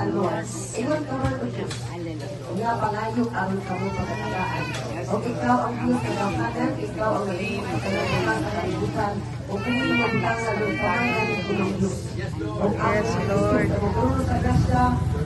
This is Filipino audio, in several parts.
kapusan, Lord. Ingon ka man o Diyos. Nga pangayok aron ka mo pagkakalaan. O ikaw ang Diyos na kapanan, ikaw ang nalingkod sa kanilang kalibutan. O kung mo bilang na Lord, pamayan ng tulong Diyos. O yes, Lord. O kung sa grasya,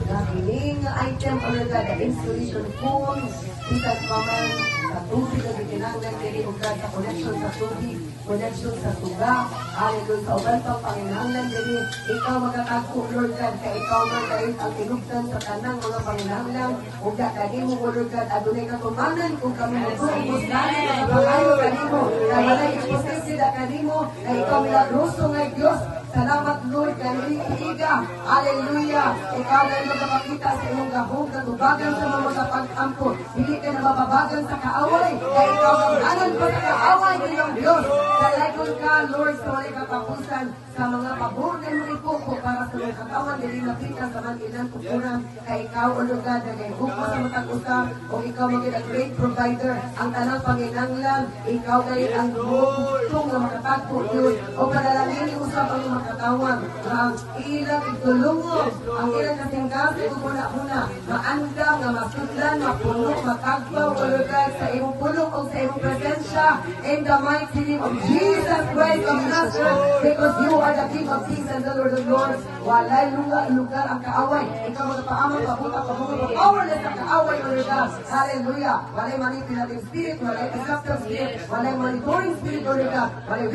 na kining item o na installation phone, isang paman, sa tubig na bitinanggan, kini o sa connection sa tubig, connection sa tuga, hallelujah, sa uban pang panginahanglan, kini ikaw magkakagpo, Lord God, kaya ikaw man dahil ang tinugtan sa tanang mga panginahanglan, o kakani mo, Lord God, adunay katumanan, kung kami magsuubos namin, mga pangayo kanimo, na walay iposesi na kanimo, na ikaw milagroso nga Diyos. Salamat, Lord, kanili iiga, hallelujah, ikaw na ito makakita sa iyong gahong, katubagan sa mga pag-ampo, hindi ka na mababagan sa kaaway, na ikaw ang pa sa kaaway ng Diyos. Salagon ka, Lord, sa walay katapusan, sa mga pabor na maripupo para sa mga katawan, dili nakita sa mga inang kukunan, kaya ikaw, O Lord God, na buko sa matang usap, o ikaw maging great provider, ang tanang panginanglan, ikaw gayet ang bukong na makatagpo, Diyos, o kadalangin usap ang mga katawan, ang ilang itulungo, ang ilang kasingkas, ito muna, maanda, nga masudlan, mapuno, makagbaw, O Lord God, sa iyong pulong o sa iyong presensya, in the mighty name of Jesus Christ of Nazareth, because you are the King of Kings and the Lord of Lords. Walay lugar ang kaaway. Ikaw magpaamang pabuta, powerless ang kaaway, O Lord God. Hallelujah. Walay manipulating spirit, walay deceptive spirit, walay monitoring spirit, O Lord God. Walay